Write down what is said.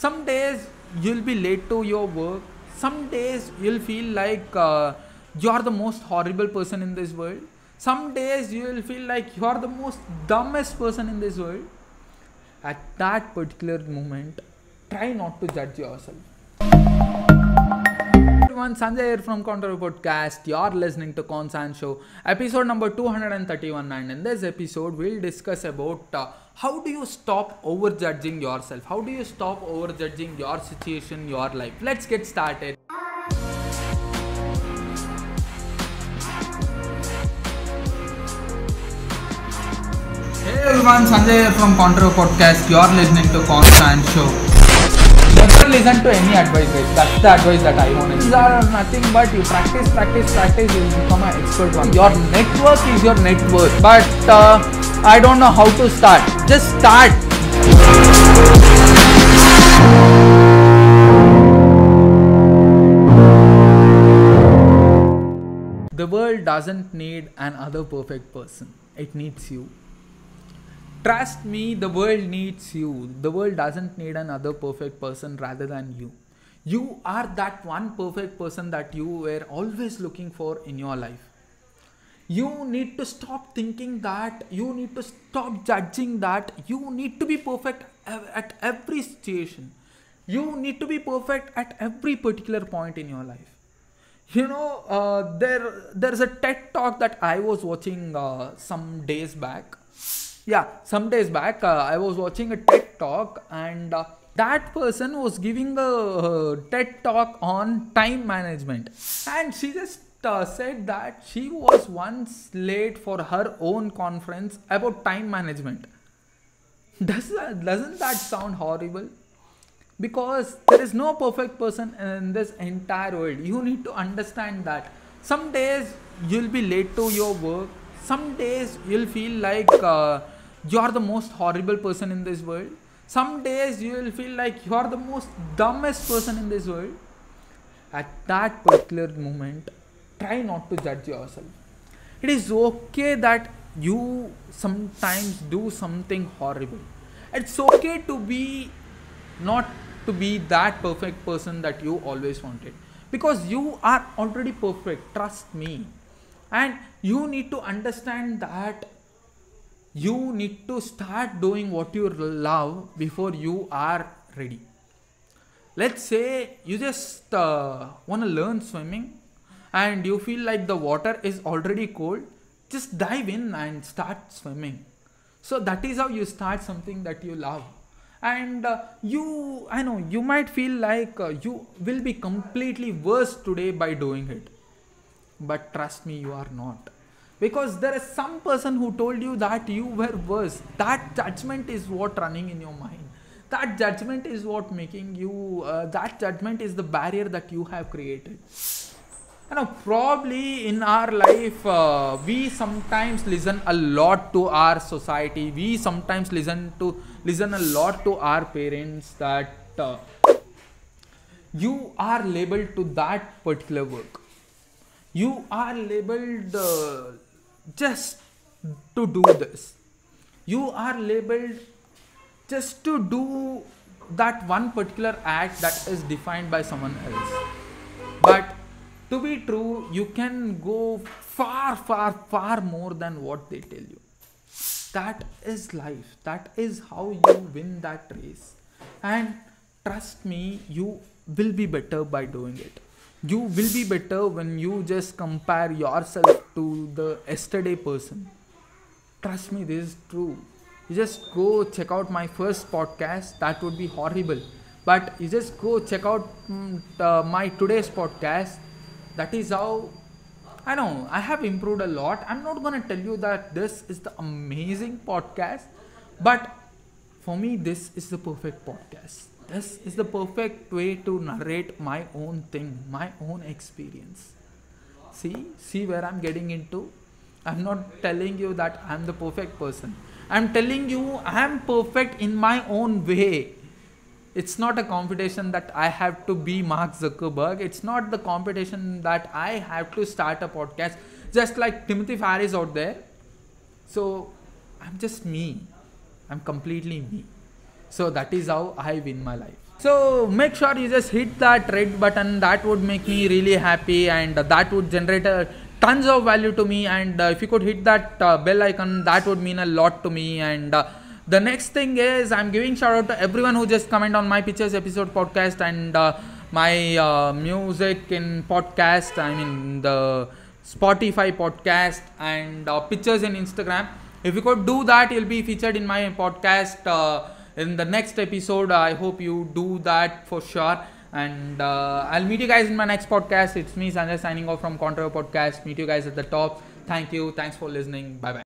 Some days you'll be late to your work. Some days you'll feel like you're the most horrible person in this world. Some days you'll feel like you're the most dumbest person in this world. At that particular moment, try not to judge yourself. Everyone, Sanjay here from Counter Podcast. You're listening to Consan Show, episode number 231. And in this episode, we'll discuss about how do you stop overjudging yourself? How do you stop overjudging your situation, your life? Let's get started. Hey everyone, Sanjay here from Counter Podcast. You're listening to Constant Show. Never listen to any advice, guys. That's the advice that I want. These are nothing but you practice, you become an expert one. Your network is your net worth. But I don't know how to start. Just start. The world doesn't need another perfect person. It needs you. Trust me, the world needs you. The world doesn't need another perfect person rather than you. You are that one perfect person that you were always looking for in your life. You need to stop thinking that, you need to stop judging that, you need to be perfect at every situation. You need to be perfect at every particular point in your life. You know, there's a TED talk that I was watching some days back. Some days back, I was watching a TED talk, and that person was giving a TED talk on time management. And she just said that she was once late for her own conference about time management. Doesn't that sound horrible? Because there is no perfect person in this entire world. You need to understand that. Some days you'll be late to your work. Some days you'll feel like you're the most horrible person in this world. Some days you will feel like you're the most dumbest person in this world. At that particular moment, try not to judge yourself. It is okay that you sometimes do something horrible. It's okay to be not to be that perfect person that you always wanted. Because you are already perfect, trust me. And you need to understand that you need to start doing what you love before you are ready. Let's say you just want to learn swimming and you feel like the water is already cold. Just dive in and start swimming. So that is how you start something that you love. And I know you might feel like you will be completely worse today by doing it. But trust me, you are not. Because there is some person who told you that you were worse. That judgment is what running in your mind. That judgment is what making you, that judgment is the barrier that you have created. You know, probably in our life, we sometimes listen a lot to our society. We sometimes listen a lot to our parents that you are labeled to that particular work. You are labeled just to do this. You are labeled just to do that one particular act that is defined by someone else. But to be true, you can go far more than what they tell you. That is life. That is how you win that race. And trust me, you will be better by doing it. You will be better when you just compare yourself to the yesterday person. Trust me, this is true. You just go check out my first podcast. That would be horrible. But you just go check out my today's podcast. That is how, I know, I have improved a lot. I'm not going to tell you that this is the amazing podcast. But for me, this is the perfect podcast. This is the perfect way to narrate my own thing, my own experience. See where I'm getting into? I'm not telling you that I'm the perfect person. I'm telling you I'm perfect in my own way. It's not a competition that I have to be Mark Zuckerberg. It's not the competition that I have to start a podcast just like Timothy Ferris out there. So I'm just me. I'm completely me. So that is how I win my life. So make sure you just hit that red button. That would make me really happy, and that would generate tons of value to me. And if you could hit that bell icon, that would mean a lot to me. And the next thing is, I'm giving shout out to everyone who just comment on my pictures episode podcast and my music in podcast. I mean the Spotify podcast and pictures in Instagram. If you could do that, you'll be featured in my podcast in the next episode. I hope you do that for sure. And I'll meet you guys in my next podcast. It's me, Sanjay, signing off from Contra Podcast. Meet you guys at the top. Thank you. Thanks for listening. Bye bye.